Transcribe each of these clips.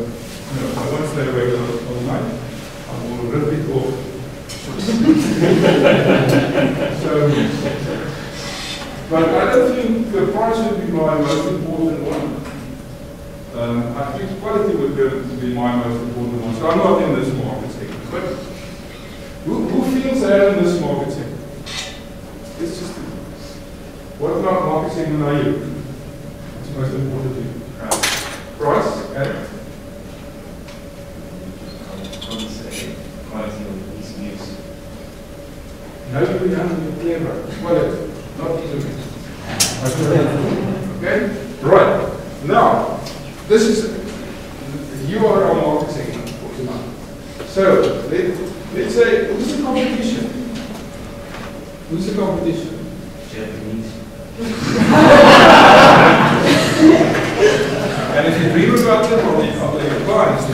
I won't stay awake all night. I will rip it off. So, but I don't think the price would be my most important one. I think quality would be my most important one. So I'm not in this market segment. But who feels they are in this market segment? It's just, what about market segment are you? What's most important to you? Price and? Quality of ease of use. Nobody down in clever. Quality, not ease of use. Okay? Right. Now, this is, you are our market segment for tonight. So, let's say, who's the competition? Who's the competition? Japanese. And if you dream about them, I'll leave your clients.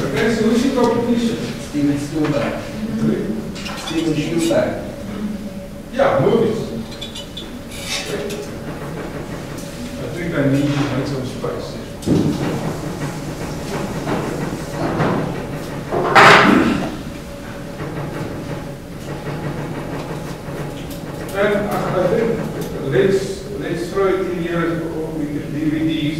Okay, so who's your competition? Steven Spielberg. Steven Spielberg. Yeah, movies. Okay. I think I need to make some space. And I think let's throw it in here, or we get DVDs.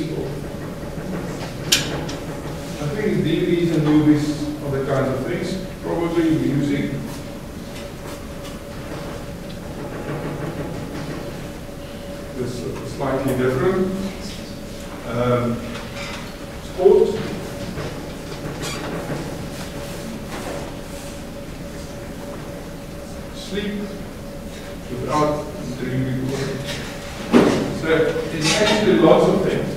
I think DVDs and movies are the kinds of things. Probably music. This is slightly different. Sport. Sleep. Without dreaming. So it's actually lots of things.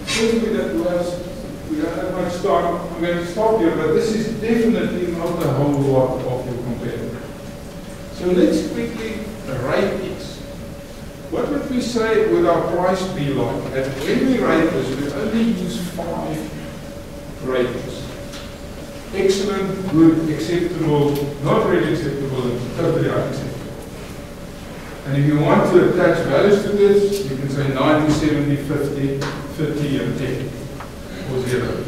Since we don't have much time, I'm going to stop here, but this is definitely not a whole lot of your competitor. So let's quickly rate these. What would we say would our price be like? And when we rate this, we only use 5 ratings. Excellent, good, acceptable, not really acceptable, and totally unacceptable. And if you want to attach values to this, you can say 90, 70, 50, 50, and 10, or 0.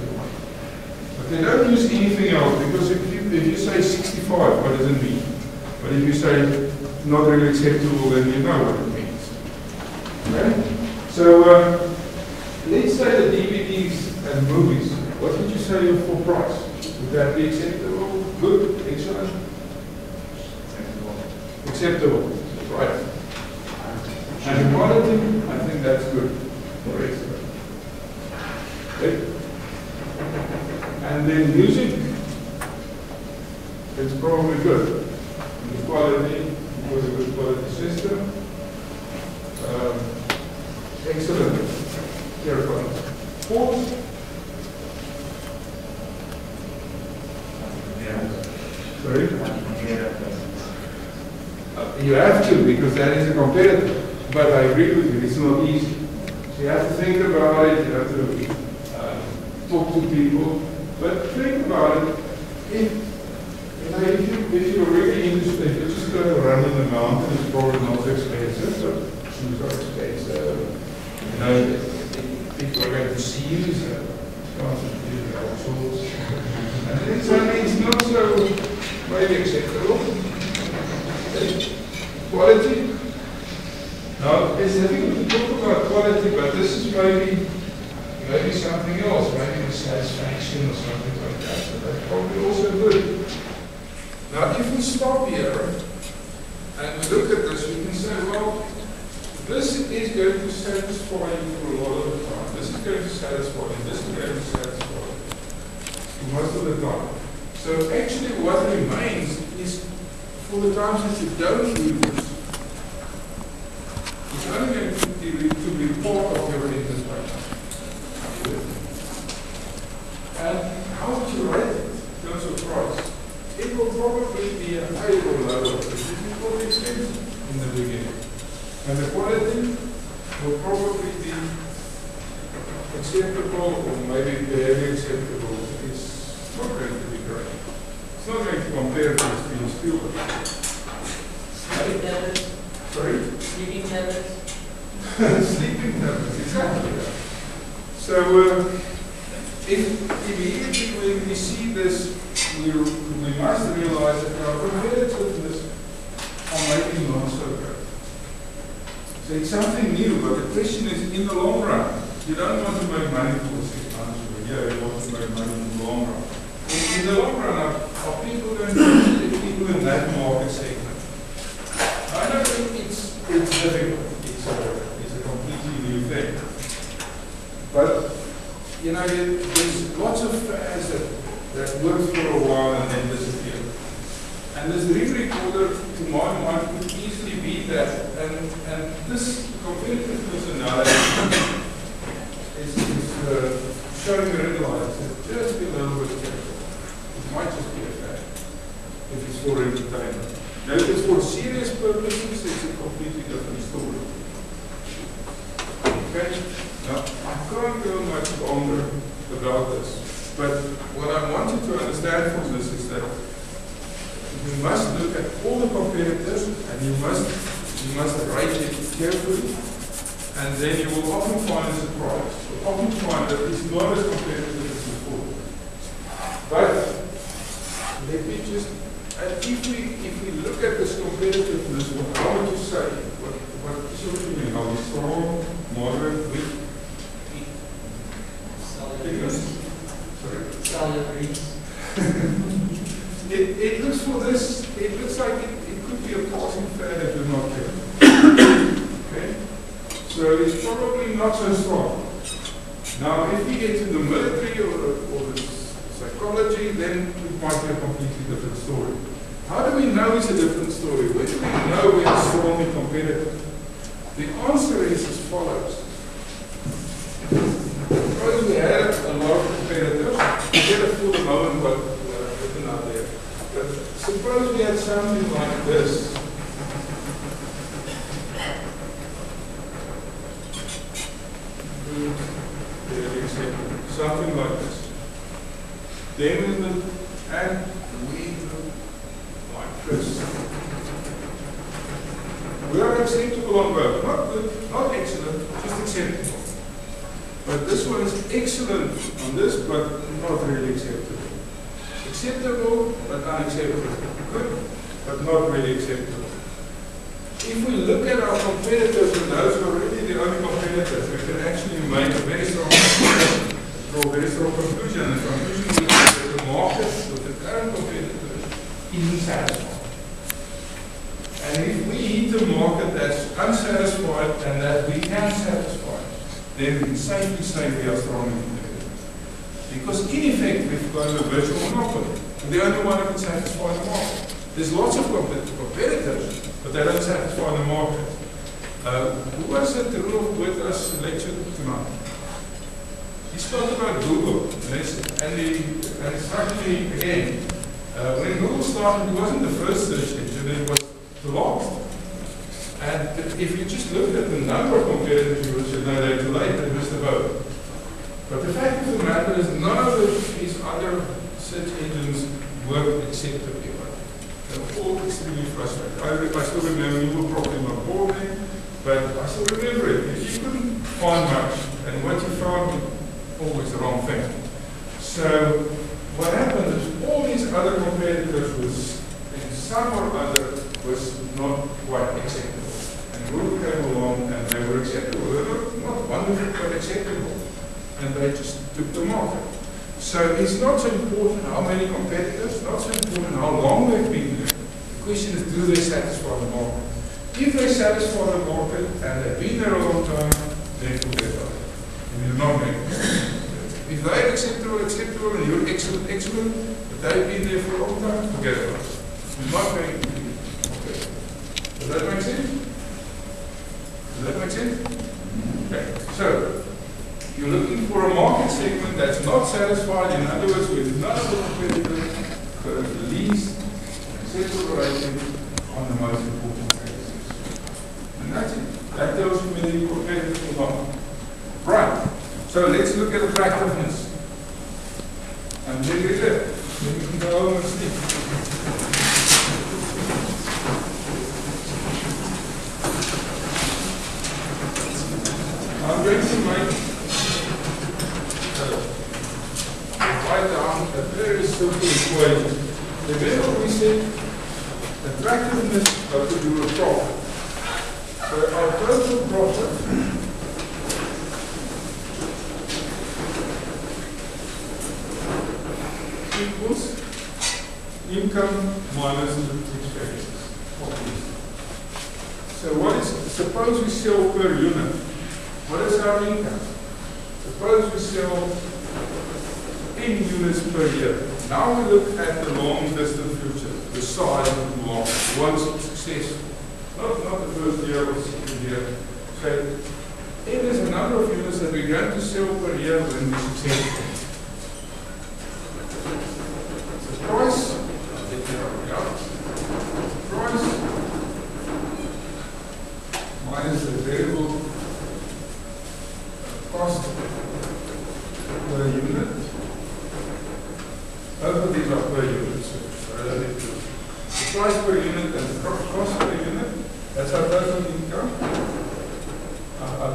But they don't use anything else, because if you say 65, what does it mean? But if you say not really acceptable, then you know what it means. Okay? So let's say the DVDs and movies. What would you say for price? Would that be acceptable? Good? Excellent? Acceptable. Right. And quality, I think that's good. Or excellent. Okay. And then music, it's probably good. The quality, it was a good quality system. Excellent. Here comes sports. Sorry? You have to, because that is a competitor. But I agree with you, it's not easy. So you have to think about it, you have to talk to people. But think about it. If you're really interested, you just go run in the mountain, it's probably not so expensive, so shoes are expensive. You know, people are going to see you, so chances to do all sorts. And it's not so maybe acceptable. Quality. Now, it's difficult to talk about quality, but this is maybe something else, maybe the satisfaction or something like that. So that's probably also good. Now, if we stop here and we look at this, we can say, well, this is going to satisfy you for a lot of the time. This is going to satisfy you. This is going to satisfy you most of the time. So actually, what remains is for the times that you don't use this, it's only going to be part of your enterprise. And how would you rate it in terms of price? It will probably be a high or lower, because it will be expensive in the beginning. And the quality will probably be acceptable, or maybe very acceptable. It's not going to be great. It's not going to compare to Steven Spielberg. Sleeping tablets? Sorry? Sleeping tablets? Sleeping tablets, exactly. So, immediately when we see this, we must realize that our competitiveness are making not so great. So it's something new, but the question is, in the long run, you don't want to make money for 6 months or a year, you want to make money in the long run. In the long run, are people going to be people in that market segment? I don't think it's difficult. It's a completely new thing. But, you know, there's lots of fans that work for a while and then disappear. And this ring recorder, to my mind, could easily be that. And this competitiveness analysis is showing the red lines. Just be a little bit careful. It might just be a fact if it's for entertainment. Now, if it's for serious purposes, it's a completely different story. Okay? Now, I can't go much longer about this, but what I want you to understand from this is that you must look at all the competitors and you must rate it carefully, and then you will often find a surprise. You'll often find that it's not as competitive as you thought. But let me just, if we look at this competitiveness, how would you say? What is your opinion? Are we strong, moderate, weak? It looks for this, it looks like it could be a passing fad if you're not careful. Okay? So it's probably not so strong. Now, if we get to the military or the psychology, then it might be a completely different story. How do we know it's a different story? Where do we know we're strongly competitive? The answer is as follows. Suppose we had a lot of competitors, forget it for the moment what I've written out there. But suppose we had something like this. Something like this. Then we would, and we look like this. We are acceptable on both. Not good, not excellent, just acceptable. But this one is excellent on this, but not really acceptable. Acceptable, but unacceptable. Good, but not really acceptable. If we look at our competitors, and those are really the only competitors, we can actually make a very strong conclusion. Draw a very strong conclusion. And the conclusion is that the market with the current competitors isn't satisfied. And if we hit a market that's unsatisfied and that we can satisfy, then we can safely say we are strongly competitive. Because in effect, we've got a virtual monopoly. We're the only one who can satisfy the market. There's lots of competitors, but they don't satisfy the market. Who was it who with us lecture tonight? He spoke about Google, and it struck me again. When Google started, it wasn't the first search engine, it was the last. And if you just look at the number of competitors, you would say, no, they're too late, they missed the boat. But the fact of the matter is, none of these other search engines work acceptably well. They're all extremely frustrating. I still remember, you were probably not born then, but I still remember it. You couldn't find much, and what you found was always the wrong thing. So what happened is all these other competitors was, in some or other, was not quite acceptable. And Google came along and they were acceptable. They were not wonderful, but acceptable. And they just took the market. So it's not so important how many competitors, not so important how long they've been there. The question is, do they satisfy the market? If they satisfy the market and they've been there a long time, then forget about it. And you're not going to. If they're acceptable, and you're excellent, but they've been there for a long time, forget about it. You're not going to be. Okay. Does that make sense? Does that make sense? Okay. So, you're looking for a market segment that's not satisfied, in other words, with none of the competitors, but at the least acceptable rating on the most important cases. And that's it. That tells you whether you're competitive or not. Right. So let's look at attractiveness. And then we live. Then we can go home and sleep. I'm going to write down a very simple equation. Remember we said attractiveness got to do with profit. So our total profit equals income minus expenses. So suppose we sell per unit. What is our income? Suppose we sell 10 units per year. Now we look at the long distant future, the size of the market, once successful. Not the first year or second year. So if there's a number of units that we're going to sell per year when we're successful. So price, price minus the variable cost per unit. Both of these are per unit, so relative to the price per unit and the cost per unit. That's our total income. Our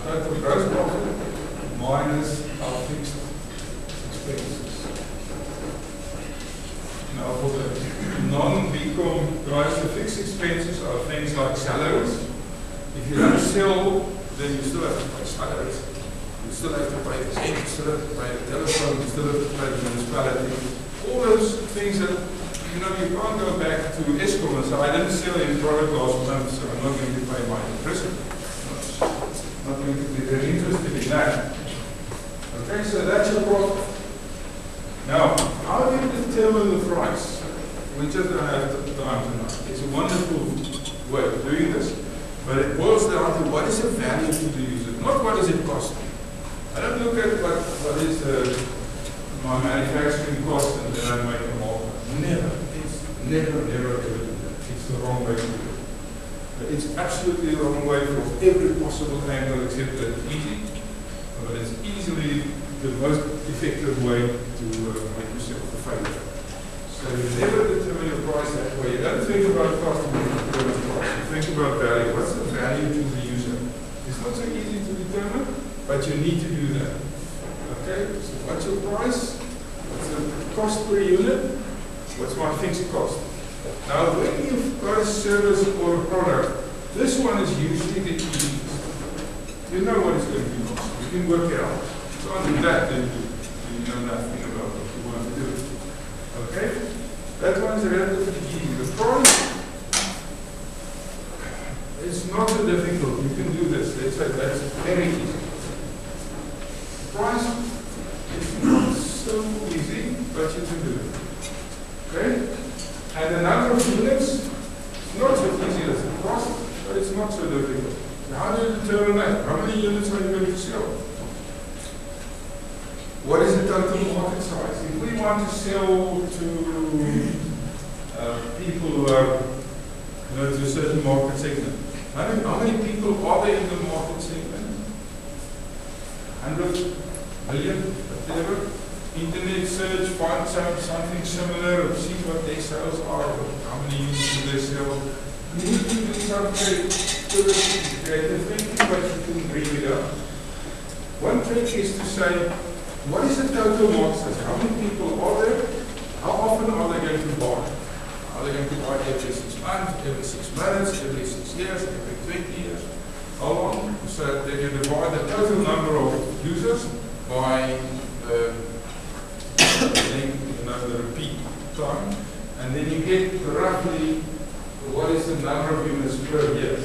total gross profit minus our fixed expenses. Now for the non-BCom guys, the fixed expenses are things like salaries. If you don't sell, then you still have to pay salaries. You still have to pay the rent, you still have to pay the telephone, you still have to pay the municipality. All those things that, you can't go back to Eskom and say, I didn't sell any product last month, so I'm not going to pay my electricity. Not going to be very interested in that. Okay, so that's your profit. Now, how do you determine the price? We just don't have the time tonight. It's a wonderful way of doing this, but it boils down to what is the value to the user, not what does it cost me. I don't look at what is my manufacturing cost and then I make a markup. Never. It's never ever do that. It's the wrong way to do it. It's absolutely the wrong way from every possible angle except that it's easy. But it's easily the most effective way to make yourself a favor. So you never determine your price that way. You don't think about cost when you determine price. You think about value. What's the value to the user? It's not so easy to determine, but you need to do that. Okay, so what's your price? What's the cost per unit? What's my fixed cost? Now, when you've got a service or a product, this one is usually the easiest. You know what it's going to be cost. You can work it out. If you can't do that, then you know nothing about what you want to do. Okay? That one's relatively easy. The price is not so difficult. You can do this. Let's say that's very easy. Price is not so easy, but you can do it. Okay? And the number of units, it's not so easy as the cost, but it's not so difficult. So how do you determine that? How many units are you going to sell? What is the total market size? If we want to sell to people who are, to a certain market segment, how many people are there in the market segment? 100 million, whatever. Internet search, find something similar, see what their sales are, how many units do they sell. You need to do some creative thinking, but you can bring it up. One trick is to say, what is the total market size? How many people are there? How often are they going to buy? Are they going to buy every 6 months, every 6 months, every 6 years, every 20 years? How long? So then you divide the total number of users by the repeat time, and then you get roughly what is the number of units per year.